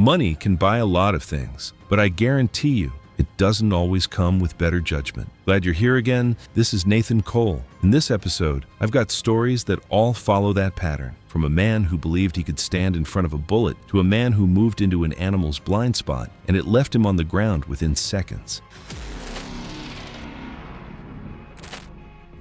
Money can buy a lot of things, but I guarantee you, it doesn't always come with better judgment. Glad you're here again. This is Nathan Cole. In this episode, I've got stories that all follow that pattern. From a man who believed he could stand in front of a bullet to a man who moved into an animal's blind spot and it left him on the ground within seconds.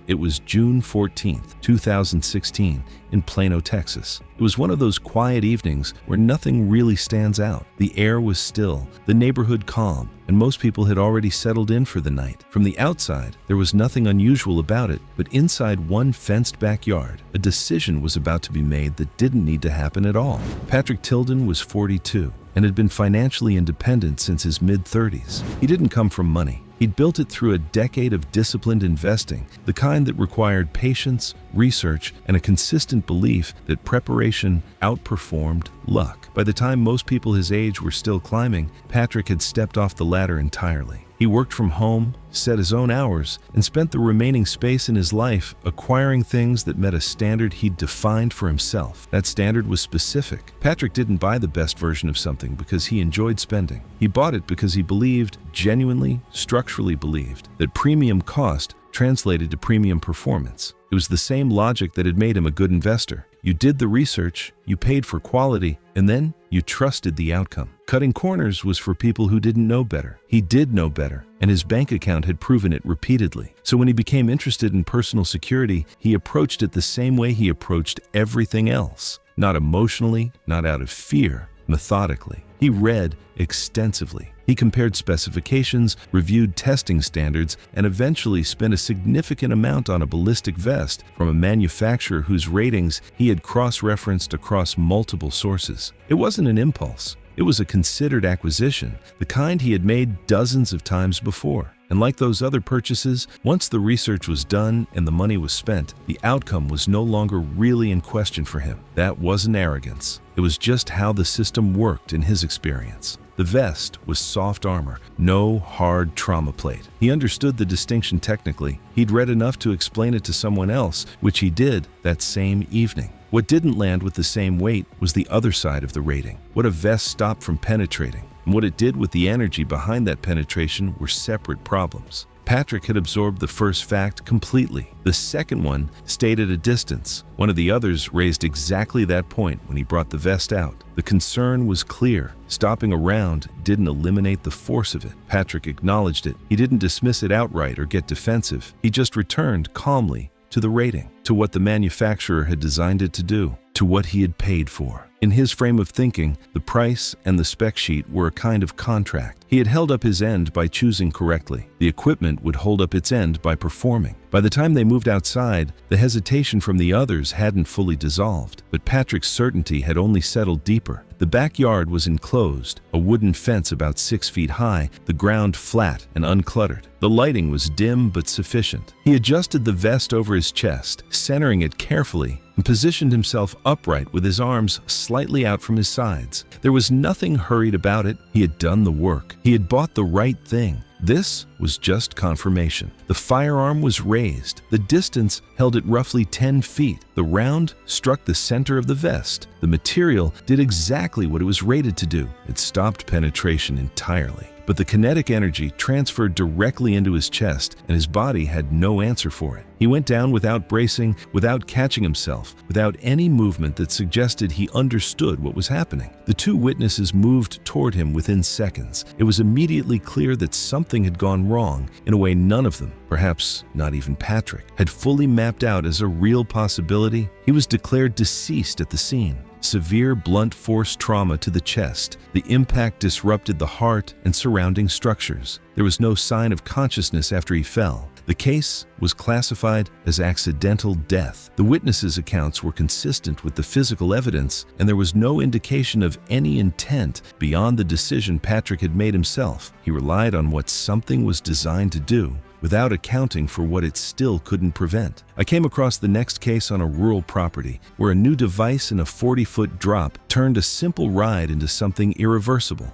It was June 14th, 2016, in Plano, Texas. It was one of those quiet evenings where nothing really stands out. The air was still, the neighborhood calm, and most people had already settled in for the night. From the outside, there was nothing unusual about it, but inside one fenced backyard, a decision was about to be made that didn't need to happen at all. Patrick Tilden was 42 and had been financially independent since his mid-30s. He didn't come from money. He'd built it through a decade of disciplined investing, the kind that required patience, research, and a consistent belief that preparation outperformed luck. By the time most people his age were still climbing, Patrick had stepped off the ladder entirely. He worked from home, set his own hours, and spent the remaining space in his life acquiring things that met a standard he'd defined for himself. That standard was specific. Patrick didn't buy the best version of something because he enjoyed spending. He bought it because he believed, genuinely, structurally believed, that premium cost translated to premium performance. It was the same logic that had made him a good investor. You did the research, you paid for quality, and then you trusted the outcome. Cutting corners was for people who didn't know better. He did know better, and his bank account had proven it repeatedly. So when he became interested in personal security, he approached it the same way he approached everything else. Not emotionally, not out of fear, methodically. He read extensively. He compared specifications, reviewed testing standards, and eventually spent a significant amount on a ballistic vest from a manufacturer whose ratings he had cross-referenced across multiple sources. It wasn't an impulse. It was a considered acquisition, the kind he had made dozens of times before. And like those other purchases, once the research was done and the money was spent, the outcome was no longer really in question for him. That wasn't arrogance. It was just how the system worked in his experience. The vest was soft armor, no hard trauma plate. He understood the distinction technically. He'd read enough to explain it to someone else, which he did that same evening. What didn't land with the same weight was the other side of the rating. What a vest stopped from penetrating, and what it did with the energy behind that penetration were separate problems. Patrick had absorbed the first fact completely. The second one stayed at a distance. One of the others raised exactly that point when he brought the vest out. The concern was clear. Stopping around didn't eliminate the force of it. Patrick acknowledged it. He didn't dismiss it outright or get defensive. He just returned calmly to the rating, to what the manufacturer had designed it to do, to what he had paid for. In his frame of thinking, the price and the spec sheet were a kind of contract. He had held up his end by choosing correctly. The equipment would hold up its end by performing. By the time they moved outside, the hesitation from the others hadn't fully dissolved, but Patrick's certainty had only settled deeper. The backyard was enclosed, a wooden fence about 6 feet high, the ground flat and uncluttered. The lighting was dim but sufficient. He adjusted the vest over his chest, centering it carefully, and positioned himself upright with his arms slightly out from his sides. There was nothing hurried about it. He had done the work. He had bought the right thing. This was just confirmation. The firearm was raised. The distance held at roughly 10 feet. The round struck the center of the vest. The material did exactly what it was rated to do. It stopped penetration entirely. But the kinetic energy transferred directly into his chest, and his body had no answer for it. He went down without bracing, without catching himself, without any movement that suggested he understood what was happening. The two witnesses moved toward him within seconds. It was immediately clear that something had gone wrong in a way none of them, perhaps not even Patrick, had fully mapped out as a real possibility. He was declared deceased at the scene. Severe blunt force trauma to the chest. The impact disrupted the heart and surrounding structures. There was no sign of consciousness after he fell. The case was classified as accidental death. The witnesses' accounts were consistent with the physical evidence, and there was no indication of any intent beyond the decision Patrick had made himself. He relied on what something was designed to do, without accounting for what it still couldn't prevent. I came across the next case on a rural property where a new device in a 40-foot drop turned a simple ride into something irreversible.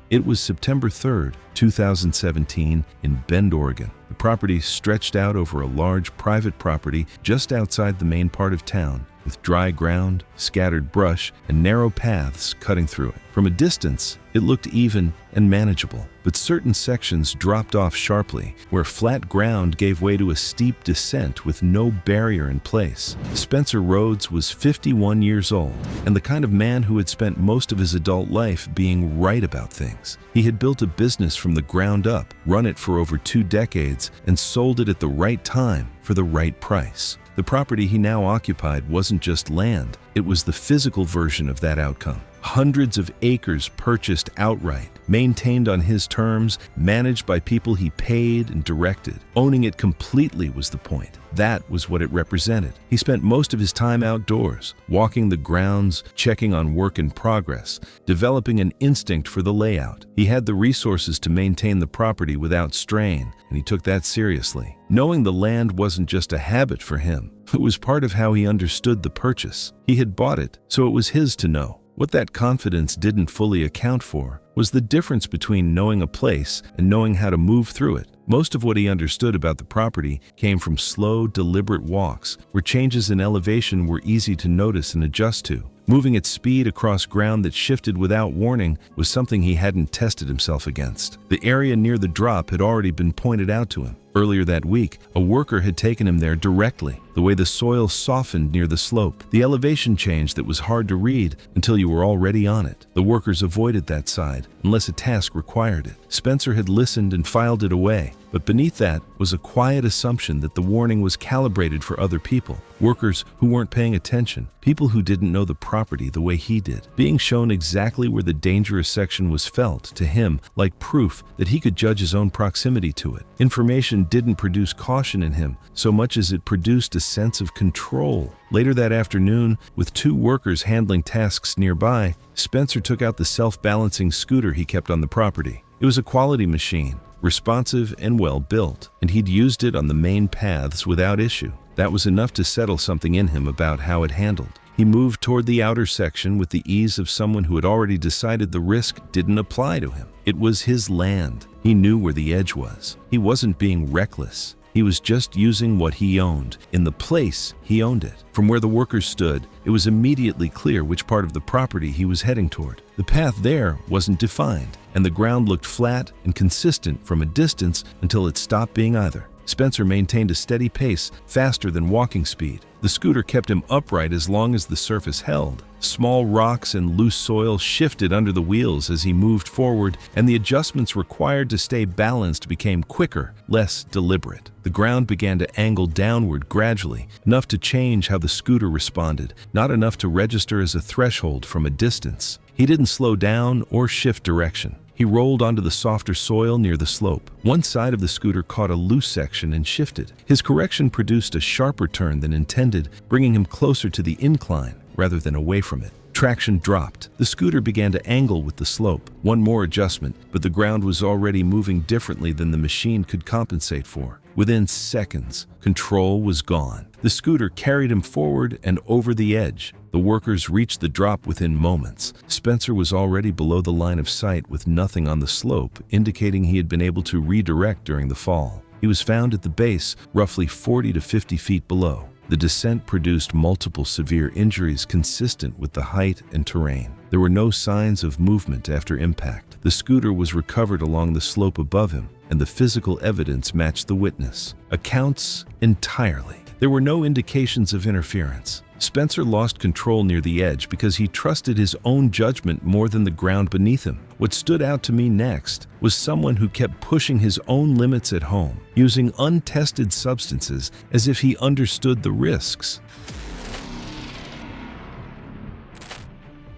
It was September 3rd, 2017, in Bend, Oregon. The property stretched out over a large private property just outside the main part of town. with dry ground, scattered brush, and narrow paths cutting through it. From a distance, it looked even and manageable, but certain sections dropped off sharply, where flat ground gave way to a steep descent with no barrier in place. Spencer Rhodes was 51 years old, and the kind of man who had spent most of his adult life being right about things. He had built a business from the ground up, run it for over 2 decades, and sold it at the right time for the right price. The property he now occupied wasn't just land, it was the physical version of that outcome. Hundreds of acres purchased outright, maintained on his terms, managed by people he paid and directed. Owning it completely was the point. That was what it represented. He spent most of his time outdoors, walking the grounds, checking on work in progress, developing an instinct for the layout. He had the resources to maintain the property without strain, and he took that seriously. Knowing the land wasn't just a habit for him, it was part of how he understood the purchase. He had bought it, so it was his to know. What that confidence didn't fully account for was the difference between knowing a place and knowing how to move through it. Most of what he understood about the property came from slow, deliberate walks, where changes in elevation were easy to notice and adjust to. Moving at speed across ground that shifted without warning was something he hadn't tested himself against. The area near the drop had already been pointed out to him. Earlier that week, a worker had taken him there directly. The way the soil softened near the slope, the elevation change that was hard to read until you were already on it. The workers avoided that side, unless a task required it. Spencer had listened and filed it away, but beneath that was a quiet assumption that the warning was calibrated for other people. Workers who weren't paying attention, people who didn't know the property the way he did. Being shown exactly where the dangerous section was felt to him like proof that he could judge his own proximity to it. Information didn't produce caution in him so much as it produced a sense of control. Later that afternoon, with 2 workers handling tasks nearby, Spencer took out the self-balancing scooter he kept on the property. It was a quality machine, responsive and well-built, and he'd used it on the main paths without issue. That was enough to settle something in him about how it handled. He moved toward the outer section with the ease of someone who had already decided the risk didn't apply to him. It was his land. He knew where the edge was. He wasn't being reckless. He was just using what he owned, in the place he owned it. From where the workers stood, it was immediately clear which part of the property he was heading toward. The path there wasn't defined, and the ground looked flat and consistent from a distance until it stopped being either. Spencer maintained a steady pace, faster than walking speed. The scooter kept him upright as long as the surface held. Small rocks and loose soil shifted under the wheels as he moved forward, and the adjustments required to stay balanced became quicker, less deliberate. The ground began to angle downward gradually, enough to change how the scooter responded, not enough to register as a threshold from a distance. He didn't slow down or shift direction. He rolled onto the softer soil near the slope. One side of the scooter caught a loose section and shifted. His correction produced a sharper turn than intended, bringing him closer to the incline rather than away from it. Traction dropped. The scooter began to angle with the slope. One more adjustment, but the ground was already moving differently than the machine could compensate for. Within seconds, control was gone. The scooter carried him forward and over the edge. The workers reached the drop within moments. Spencer was already below the line of sight with nothing on the slope, indicating he had been able to redirect during the fall. He was found at the base, roughly 40 to 50 feet below. The descent produced multiple severe injuries consistent with the height and terrain. There were no signs of movement after impact. The scooter was recovered along the slope above him, and the physical evidence matched the witness. Accounts entirely. There were no indications of interference. Spencer lost control near the edge because he trusted his own judgment more than the ground beneath him. What stood out to me next was someone who kept pushing his own limits at home, using untested substances as if he understood the risks.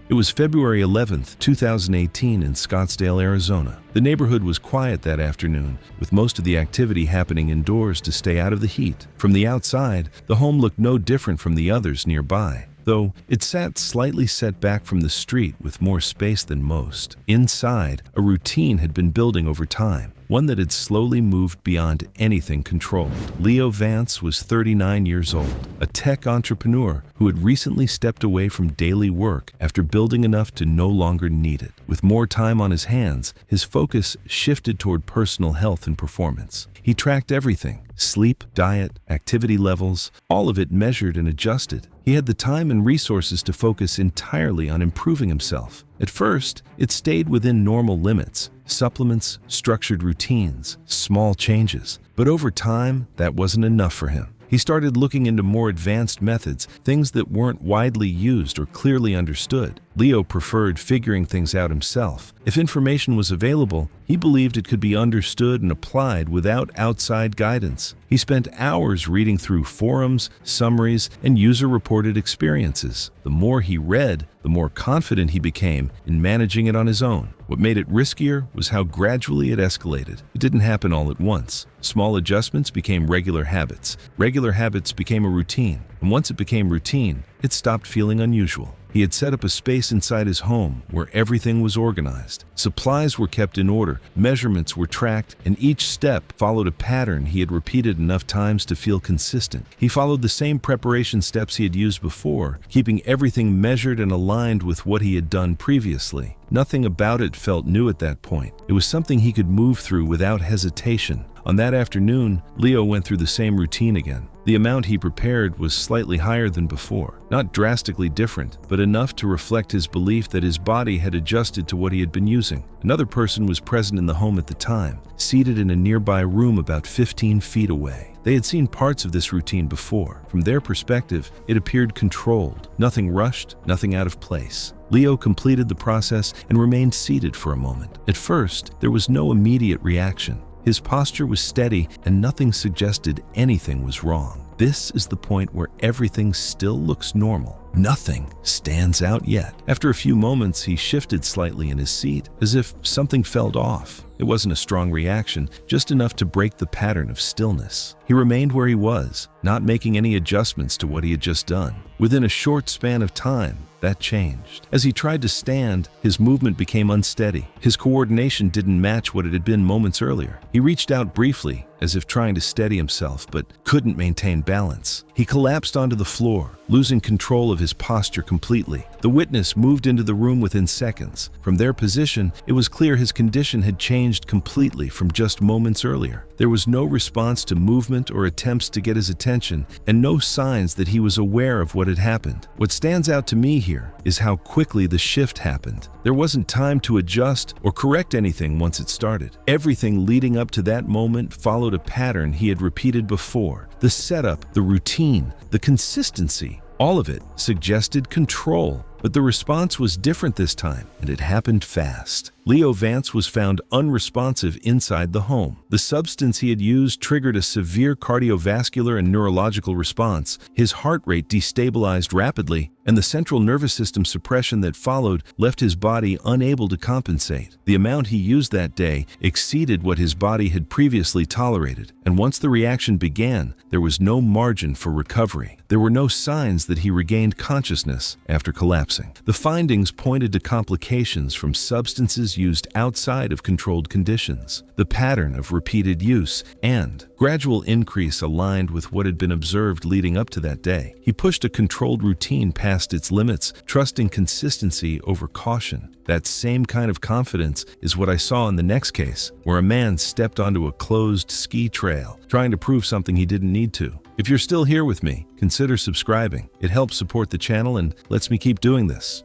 It was February 11th, 2018 in Scottsdale, Arizona. The neighborhood was quiet that afternoon, with most of the activity happening indoors to stay out of the heat. From the outside, the home looked no different from the others nearby, though it sat slightly set back from the street with more space than most. Inside, a routine had been building over time. one that had slowly moved beyond anything controlled. Leo Vance was 39 years old, a tech entrepreneur who had recently stepped away from daily work after building enough to no longer need it. With more time on his hands, his focus shifted toward personal health and performance. He tracked everything: sleep, diet, activity levels, all of it measured and adjusted. He had the time and resources to focus entirely on improving himself. At first, it stayed within normal limits: supplements, structured routines, small changes. But over time, that wasn't enough for him. He started looking into more advanced methods, things that weren't widely used or clearly understood. Leo preferred figuring things out himself. If information was available, he believed it could be understood and applied without outside guidance. He spent hours reading through forums, summaries, and user-reported experiences. The more he read, the more confident he became in managing it on his own. What made it riskier was how gradually it escalated. It didn't happen all at once. Small adjustments became regular habits. Regular habits became a routine. And once it became routine, it stopped feeling unusual. He had set up a space inside his home where everything was organized. Supplies were kept in order, measurements were tracked, and each step followed a pattern he had repeated enough times to feel consistent. He followed the same preparation steps he had used before, keeping everything measured and aligned with what he had done previously. Nothing about it felt new at that point. It was something he could move through without hesitation. On that afternoon, Leo went through the same routine again. The amount he prepared was slightly higher than before, not drastically different, but enough to reflect his belief that his body had adjusted to what he had been using. Another person was present in the home at the time, seated in a nearby room about 15 feet away. They had seen parts of this routine before. From their perspective, it appeared controlled, nothing rushed, nothing out of place. Leo completed the process and remained seated for a moment. At first, there was no immediate reaction. His posture was steady and nothing suggested anything was wrong. This is the point where everything still looks normal. Nothing stands out yet. After a few moments, he shifted slightly in his seat, as if something felt off. It wasn't a strong reaction, just enough to break the pattern of stillness. He remained where he was, not making any adjustments to what he had just done. Within a short span of time, that changed. As he tried to stand, his movement became unsteady. His coordination didn't match what it had been moments earlier. He reached out briefly, as if trying to steady himself, but couldn't maintain balance. He collapsed onto the floor, losing control of his posture completely. The witness moved into the room within seconds. From their position, it was clear his condition had changed completely from just moments earlier. There was no response to movement or attempts to get his attention, and no signs that he was aware of what had happened. What stands out to me here is how quickly the shift happened. There wasn't time to adjust or correct anything once it started. Everything leading up to that moment followed a pattern he had repeated before. The setup, the routine, the consistency, all of it suggested control. But the response was different this time, and it happened fast. Leo Vance was found unresponsive inside the home. The substance he had used triggered a severe cardiovascular and neurological response. His heart rate destabilized rapidly, and the central nervous system suppression that followed left his body unable to compensate. The amount he used that day exceeded what his body had previously tolerated, and once the reaction began, there was no margin for recovery. There were no signs that he regained consciousness after collapsing. The findings pointed to complications from substances used outside of controlled conditions, the pattern of repeated use, and gradual increase aligned with what had been observed leading up to that day. He pushed a controlled routine past its limits, trusting consistency over caution. That same kind of confidence is what I saw in the next case, where a man stepped onto a closed ski trail, trying to prove something he didn't need to. If you're still here with me, consider subscribing. It helps support the channel and lets me keep doing this.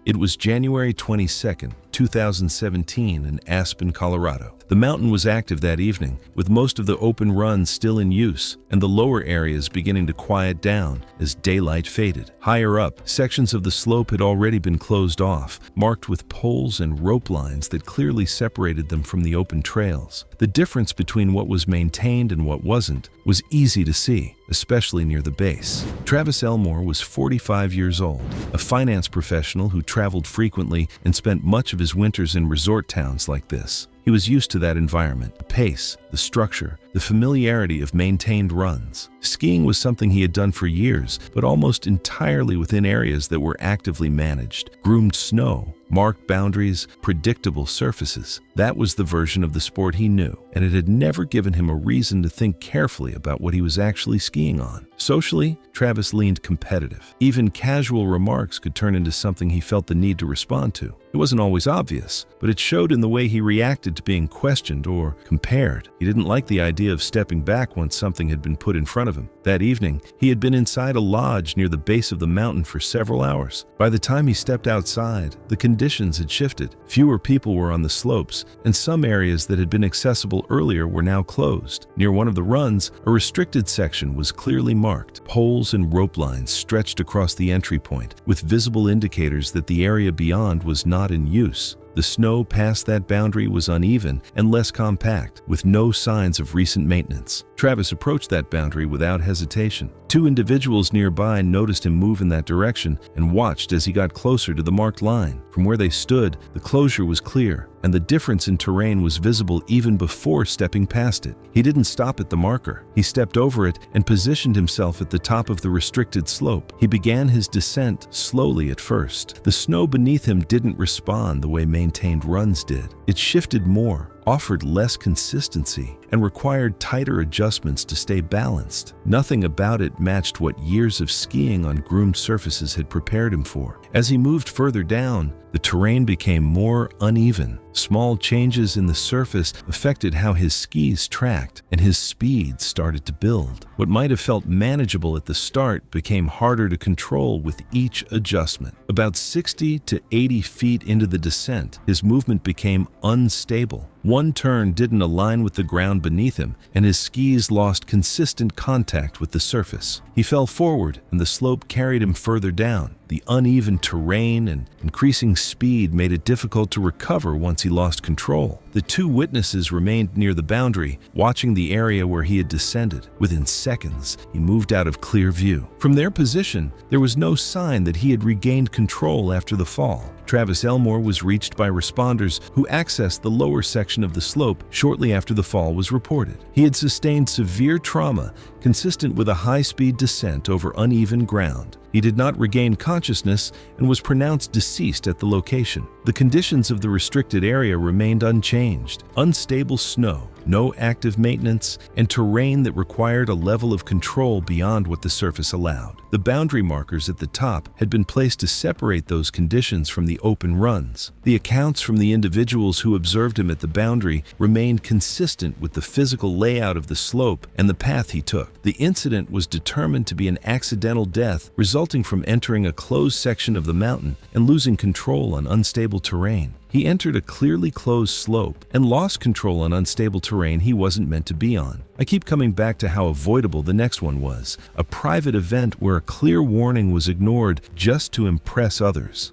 It was January 22nd, 2017 in Aspen, Colorado. The mountain was active that evening, with most of the open runs still in use and the lower areas beginning to quiet down as daylight faded. Higher up, sections of the slope had already been closed off, marked with poles and rope lines that clearly separated them from the open trails. The difference between what was maintained and what wasn't was easy to see, especially near the base. Travis Elmore was 45 years old, a finance professional who traveled frequently and spent much of his winters in resort towns like this. He was used to that environment, the pace, the structure, the familiarity of maintained runs. Skiing was something he had done for years, but almost entirely within areas that were actively managed. Groomed snow, marked boundaries, predictable surfaces. That was the version of the sport he knew, and it had never given him a reason to think carefully about what he was actually skiing on. Socially, Travis leaned competitive. Even casual remarks could turn into something he felt the need to respond to. It wasn't always obvious, but it showed in the way he reacted to being questioned or compared. He didn't like the idea of stepping back once something had been put in front of him. That evening, he had been inside a lodge near the base of the mountain for several hours. By the time he stepped outside, the conditions had shifted. Fewer people were on the slopes, and some areas that had been accessible earlier were now closed. Near one of the runs, a restricted section was clearly marked. Poles and rope lines stretched across the entry point, with visible indicators that the area beyond was not in use. The snow past that boundary was uneven and less compact, with no signs of recent maintenance. Travis approached that boundary without hesitation. Two individuals nearby noticed him move in that direction and watched as he got closer to the marked line. From where they stood, the closure was clear, and the difference in terrain was visible even before stepping past it. He didn't stop at the marker. He stepped over it and positioned himself at the top of the restricted slope. He began his descent slowly at first. The snow beneath him didn't respond the way maintained runs did. It shifted more, offered less consistency, and required tighter adjustments to stay balanced. Nothing about it matched what years of skiing on groomed surfaces had prepared him for. As he moved further down, the terrain became more uneven. Small changes in the surface affected how his skis tracked, and his speed started to build. What might have felt manageable at the start became harder to control with each adjustment. About 60 to 80 feet into the descent, his movement became unstable. One turn didn't align with the ground beneath him, and his skis lost consistent contact with the surface. He fell forward, and the slope carried him further down. The uneven terrain and increasing speed made it difficult to recover once he lost control. The two witnesses remained near the boundary, watching the area where he had descended. Within seconds, he moved out of clear view. From their position, there was no sign that he had regained control after the fall. Travis Elmore was reached by responders who accessed the lower section of the slope shortly after the fall was reported. He had sustained severe trauma consistent with a high-speed descent over uneven ground. He did not regain consciousness and was pronounced deceased at the location. The conditions of the restricted area remained unchanged. Unstable snow, no active maintenance, and terrain that required a level of control beyond what the surface allowed. The boundary markers at the top had been placed to separate those conditions from the open runs. The accounts from the individuals who observed him at the boundary remained consistent with the physical layout of the slope and the path he took. The incident was determined to be an accidental death resulting from entering a closed section of the mountain and losing control on unstable terrain. He entered a clearly closed slope and lost control on unstable terrain he wasn't meant to be on. I keep coming back to how avoidable the next one was, a private event where a clear warning was ignored just to impress others.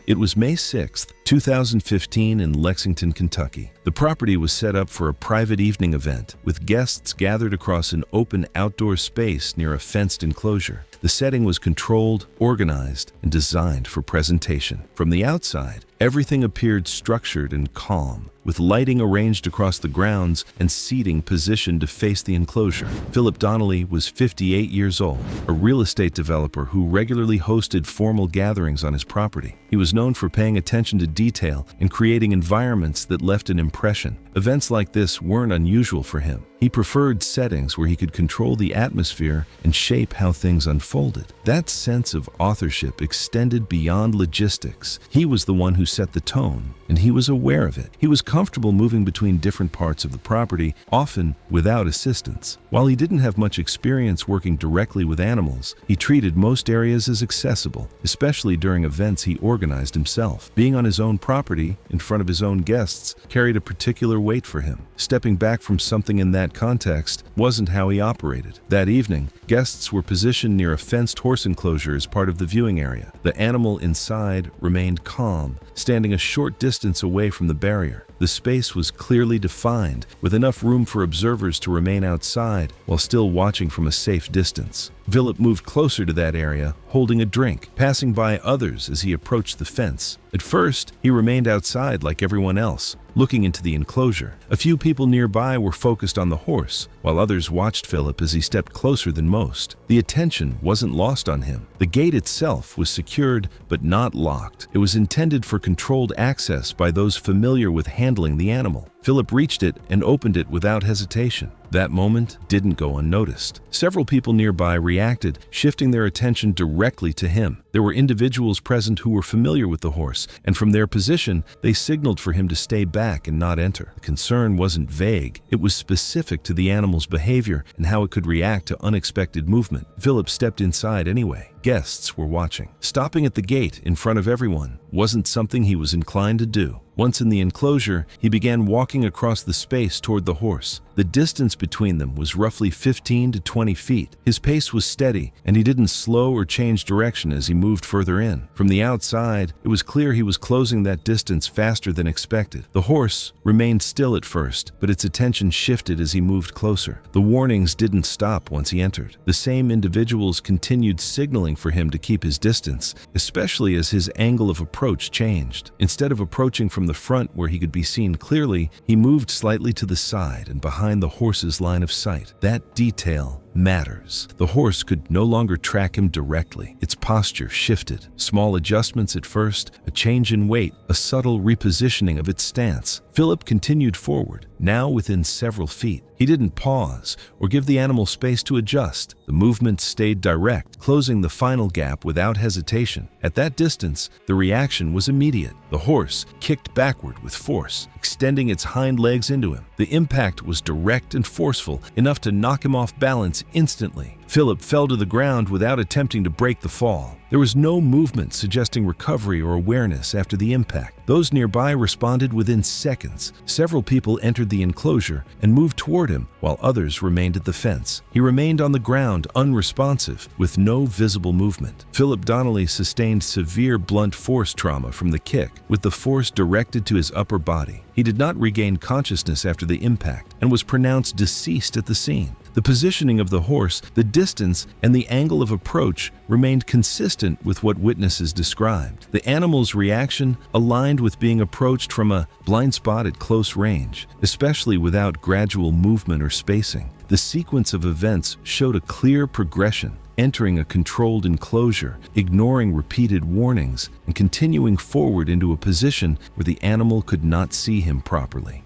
It was May 6, 2015 in Lexington, Kentucky. The property was set up for a private evening event, with guests gathered across an open outdoor space near a fenced enclosure. The setting was controlled, organized, and designed for presentation. From the outside, everything appeared structured and calm, with lighting arranged across the grounds and seating positioned to face the enclosure. Philip Donnelly was 58 years old, a real estate developer who regularly hosted formal gatherings on his property. He was known for paying attention to detail and creating environments that left an impression. Events like this weren't unusual for him. He preferred settings where he could control the atmosphere and shape how things unfolded. That sense of authorship extended beyond logistics. He was the one who set the tone, and he was aware of it. He was comfortable moving between different parts of the property, often without assistance. While he didn't have much experience working directly with animals, he treated most areas as accessible, especially during events he organized himself. Being on his own property, in front of his own guests, carried a particular weight for him. Stepping back from something in that context wasn't how he operated. That evening, guests were positioned near a fenced horse enclosure as part of the viewing area. The animal inside remained calm, standing a short distance away from the barrier. The space was clearly defined, with enough room for observers to remain outside while still watching from a safe distance. Philip moved closer to that area, holding a drink, passing by others as he approached the fence. At first, he remained outside like everyone else, looking into the enclosure. A few people nearby were focused on the horse, while others watched Philip as he stepped closer than most. The attention wasn't lost on him. The gate itself was secured but not locked. It was intended for controlled access by those familiar with handling the animal. Philip reached it and opened it without hesitation. That moment didn't go unnoticed. Several people nearby reacted, shifting their attention directly to him. There were individuals present who were familiar with the horse, and from their position, they signaled for him to stay back and not enter. The concern wasn't vague. It was specific to the animal's behavior and how it could react to unexpected movement. Philip stepped inside anyway. Guests were watching. Stopping at the gate in front of everyone wasn't something he was inclined to do. Once in the enclosure, he began walking across the space toward the horse. The distance between them was roughly 15 to 20 feet. His pace was steady, and he didn't slow or change direction as he moved further in. From the outside, it was clear he was closing that distance faster than expected. The horse remained still at first, but its attention shifted as he moved closer. The warnings didn't stop once he entered. The same individuals continued signaling for him to keep his distance, especially as his angle of approach changed. Instead of approaching from the front where he could be seen clearly, he moved slightly to the side and behind the horse's line of sight. That detail matters. The horse could no longer track him directly. Its posture shifted. Small adjustments at first, a change in weight, a subtle repositioning of its stance. Philip continued forward, now within several feet. He didn't pause or give the animal space to adjust. The movement stayed direct, closing the final gap without hesitation. At that distance, the reaction was immediate. The horse kicked backward with force, extending its hind legs into him. The impact was direct and forceful, enough to knock him off balance instantly. Philip fell to the ground without attempting to break the fall. There was no movement suggesting recovery or awareness after the impact. Those nearby responded within seconds. Several people entered the enclosure and moved toward him, while others remained at the fence. He remained on the ground, unresponsive, with no visible movement. Philip Donnelly sustained severe blunt force trauma from the kick, with the force directed to his upper body. He did not regain consciousness after the impact and was pronounced deceased at the scene. The positioning of the horse, the distance, and the angle of approach remained consistent with what witnesses described. The animal's reaction aligned with being approached from a blind spot at close range, especially without gradual movement or spacing. The sequence of events showed a clear progression, entering a controlled enclosure, ignoring repeated warnings, and continuing forward into a position where the animal could not see him properly.